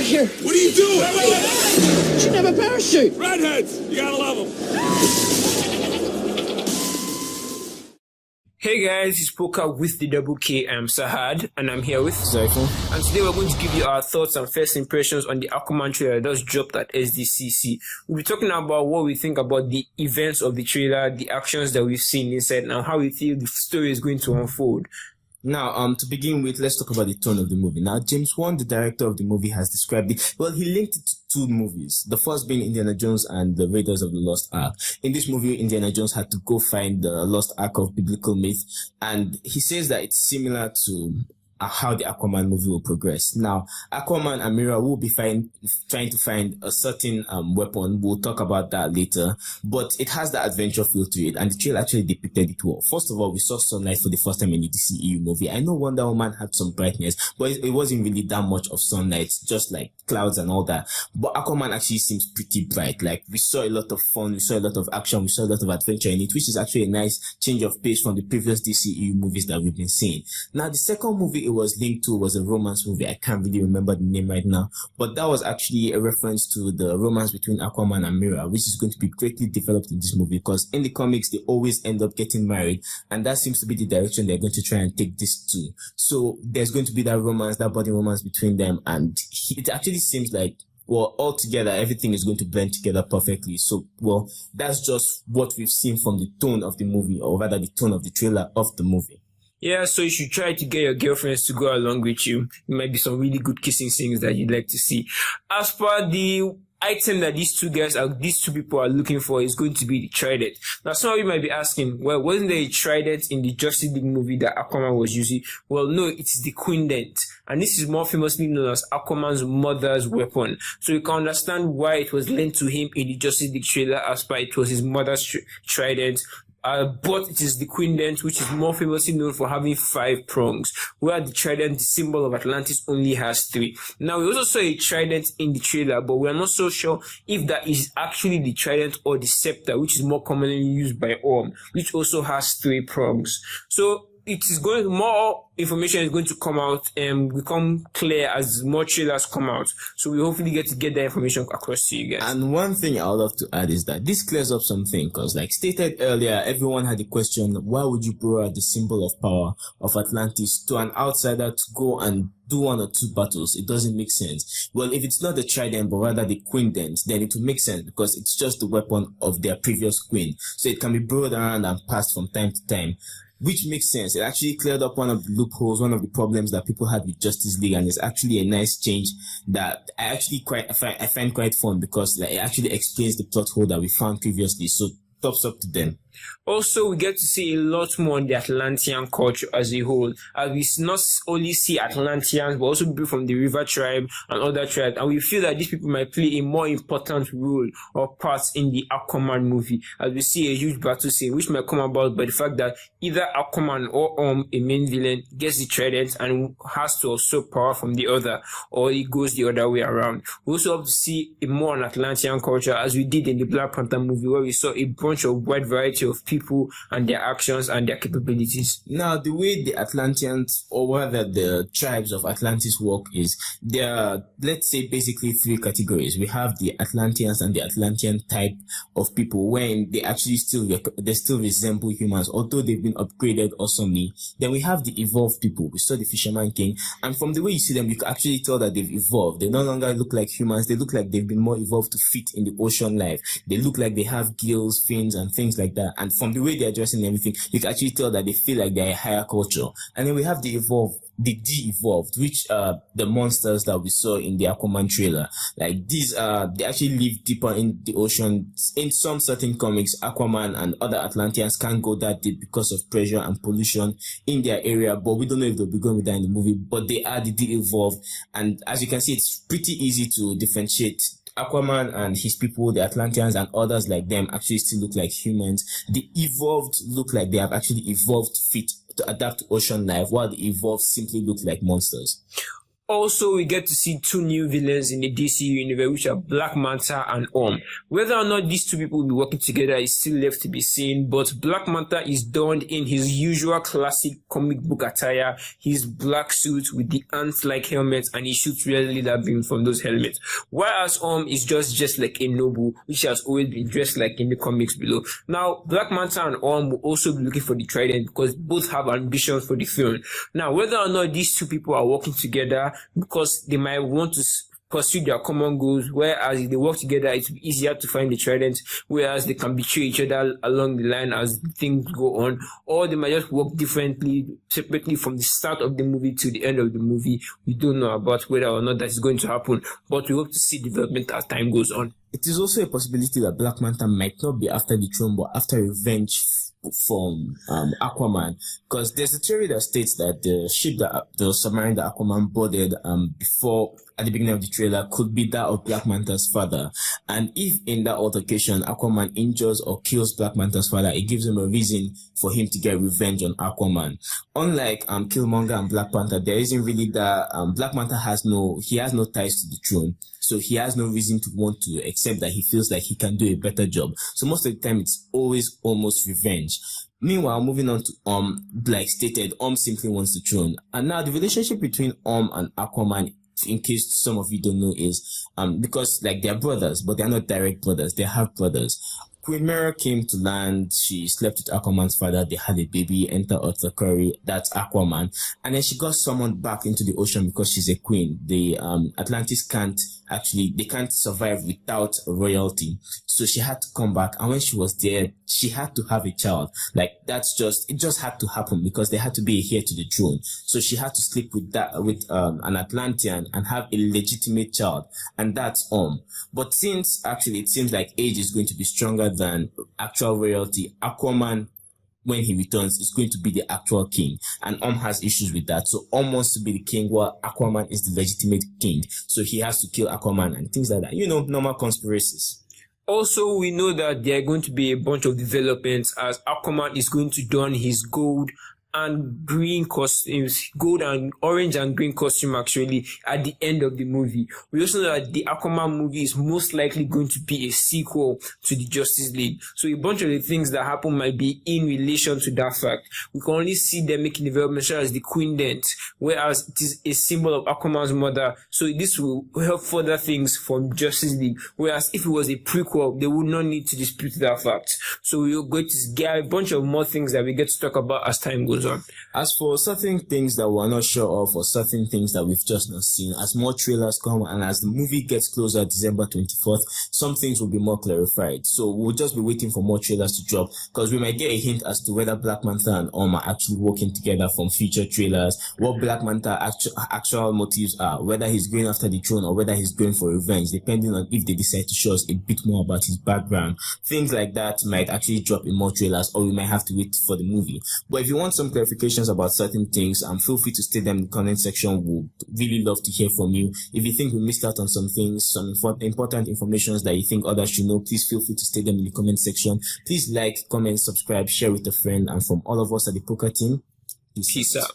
here. What are you doing? You should have a parachute. Redheads, you gotta love them. Hey guys, it's Poker with the double K. I'm Sahad and I'm here with Zaifun. And today we're going to give you our thoughts and first impressions on the Aquaman trailer that just dropped at SDCC. We'll be talking about what we think about the events of the trailer, the actions that we've seen inside, and how we feel the story is going to unfold. Now, to begin with, let's talk about the tone of the movie. Now, James Wan, the director of the movie, has described it. Well, he linked it to two movies. The first being Indiana Jones and the Raiders of the Lost Ark. In this movie, Indiana Jones had to go find the Lost Ark of biblical myth, and he says that it's similar to how the Aquaman movie will progress. Now, Aquaman and Mira will be trying to find a certain weapon. We'll talk about that later. But it has that adventure feel to it, and the trailer actually depicted it well. First of all, we saw sunlight for the first time in the DCEU movie. I know Wonder Woman had some brightness, but it wasn't really that much of sunlight, just like clouds and all that. But Aquaman actually seems pretty bright. Like, we saw a lot of fun, we saw a lot of action, we saw a lot of adventure in it, which is actually a nice change of pace from the previous DCEU movies that we've been seeing. Now, the second movie it was linked to was a romance movie. I can't really remember the name right now, but that was actually a reference to the romance between Aquaman and Mira, which is going to be greatly developed in this movie, because in the comics they always end up getting married, and that seems to be the direction they're going to try and take this to. So there's going to be that romance, that body romance between them, and it actually seems like, well, altogether, everything is going to blend together perfectly. So, well, that's just what we've seen from the tone of the movie, or rather the tone of the trailer of the movie. Yeah, so you should try to get your girlfriends to go along with you. It might be some really good kissing scenes that you'd like to see. As per the item that these two people are looking for is going to be the trident. Now, some of you might be asking, well, wasn't there a trident in the Justice League movie that Aquaman was using? Well, no, it's the Quindent. And this is more famously known as Aquaman's mother's weapon. So you can understand why it was lent to him in the Justice League trailer, as per it was his mother's trident. But it is the Quindent, which is more famously known for having 5 prongs, where the trident, the symbol of Atlantis, only has 3. Now, we also saw a trident in the trailer, but we are not so sure if that is actually the trident or the scepter, which is more commonly used by Orm, which also has 3 prongs. So it is going, more information is going to come out and become clear as more trailers come out. So we hopefully get that information across to you guys. And one thing I would love to add is that this clears up something, because like stated earlier, everyone had the question, why would you borrow out the symbol of power of Atlantis to an outsider to go and do 1 or 2 battles? It doesn't make sense. Well, if it's not the trident, but rather the Quindent, then it will make sense, because it's just the weapon of their previous queen. So it can be borrowed around and passed from time to time, which makes sense. It actually cleared up one of the loopholes, one of the problems that people had with Justice League, and it's actually a nice change that I find quite fun, because like, it actually explains the plot hole that we found previously. So thumbs up to them. Also, we get to see a lot more on the Atlantean culture as a whole, as we not only see Atlanteans, but also people from the River Tribe and other tribes, and we feel that these people might play a more important role or part in the Aquaman movie, as we see a huge battle scene, which might come about by the fact that either Aquaman or a main villain gets the trident and has to also power from the other, or it goes the other way around. We also have to see a more on Atlantean culture, as we did in the Black Panther movie, where we saw a bunch of wide variety of people and their actions and their capabilities. Now, the way the Atlanteans, or rather the tribes of Atlantis work, is there are, let's say, basically 3 categories. We have the Atlanteans and the Atlantean type of people, when they actually still resemble humans, although they've been upgraded awesomely. Then we have the evolved people. We saw the Fisherman King, and from the way you see them, you can actually tell that they've evolved. They no longer look like humans. They look like they've been more evolved to fit in the ocean life. They look like they have gills, fins, and things like that. And from the way they're dressing and everything, you can actually tell that they feel like they're a higher culture. And then we have the de-evolved, which are the monsters that we saw in the Aquaman trailer. Like, these they actually live deeper in the ocean. In some certain comics, Aquaman and other Atlanteans can't go that deep because of pressure and pollution in their area, but we don't know if they'll be going with that in the movie. But they are the de-evolved, and as you can see, it's pretty easy to differentiate. Aquaman and his people, the Atlanteans and others like them, actually still look like humans. The evolved look like they have actually evolved to fit to adapt to ocean life, while the evolved simply look like monsters. Also, we get to see two new villains in the DC universe, which are Black Manta and Whether or not these two people will be working together is still left to be seen, but Black Manta is donned in his usual classic comic book attire, his black suit with the ant-like helmet, and he shoots red laser beam from those helmets. Whereas is just like a noble, which has always been dressed like in the comics below. Now, Black Manta and will also be looking for the trident because both have ambitions for the throne. Now, whether or not these two people are working together, because they might want to pursue their common goals, whereas if they work together, it's easier to find the trident, whereas they can betray each other along the line as things go on, or they might just work differently, separately from the start of the movie to the end of the movie. We don't know about whether or not that is going to happen, but we hope to see development as time goes on. It is also a possibility that Black Manta might not be after the throne, but after revenge from Aquaman, because there's a theory that states that the ship the submarine that Aquaman boarded before at the beginning of the trailer could be that of Black Manta's father, and if in that altercation Aquaman injures or kills Black Manta's father, it gives him a reason for him to get revenge on Aquaman. Unlike Killmonger and Black Panther, there isn't really that Black Manta has no ties to the throne, so he has no reason to want to, except that he feels like he can do a better job. So most of the time it's always almost revenge. Meanwhile, moving on to like stated, simply wants the throne. And now the relationship between and Aquaman, in case some of you don't know, is because like they're brothers, but they're not direct brothers, they're half brothers. Queen Mera came to land, she slept with Aquaman's father, they had a baby, enter Arthur Curry, that's Aquaman, and then she got summoned back into the ocean because she's a queen. The Atlantis can't survive without royalty, so she had to come back, and when she was there, she had to have a child. Like it just had to happen because there had to be a heir to the throne, so she had to sleep with an Atlantean and have a legitimate child, and that's But since actually it seems like age is going to be stronger than actual royalty, Aquaman, when he returns, is going to be the actual king, and has issues with that. So wants to be the king while Aquaman is the legitimate king, so he has to kill Aquaman and things like that, normal conspiracies. Also, we know that there are going to be a bunch of developments as Aquaman is going to don his gold and green costumes, gold and orange and green costume actually at the end of the movie. We also know that the Aquaman movie is most likely going to be a sequel to the Justice League. So a bunch of the things that happen might be in relation to that fact. We can only see them making developments such as the Queen Dent, whereas it is a symbol of Aquaman's mother. So this will help further things from Justice League. Whereas if it was a prequel, they would not need to dispute that fact. So we're going to get a bunch of more things that we get to talk about as time goes on. As for certain things that we're not sure of, or certain things that we've just not seen, as more trailers come and as the movie gets closer, December 24th, some things will be more clarified. So we'll just be waiting for more trailers to drop, because we might get a hint as to whether Black Manta and are actually working together from future trailers, what Black Manta actual motives are, whether he's going after the throne or whether he's going for revenge, depending on if they decide to show us a bit more about his background. Things like that might actually drop in more trailers, or we might have to wait for the movie. But if you want some clarifications about certain things, feel free to state them in the comment section. We'll really love to hear from you. If you think we missed out on some things, some important information that you think others should know, please feel free to state them in the comment section. Please like, comment, subscribe, share with a friend, and from all of us at the Poker team, peace out.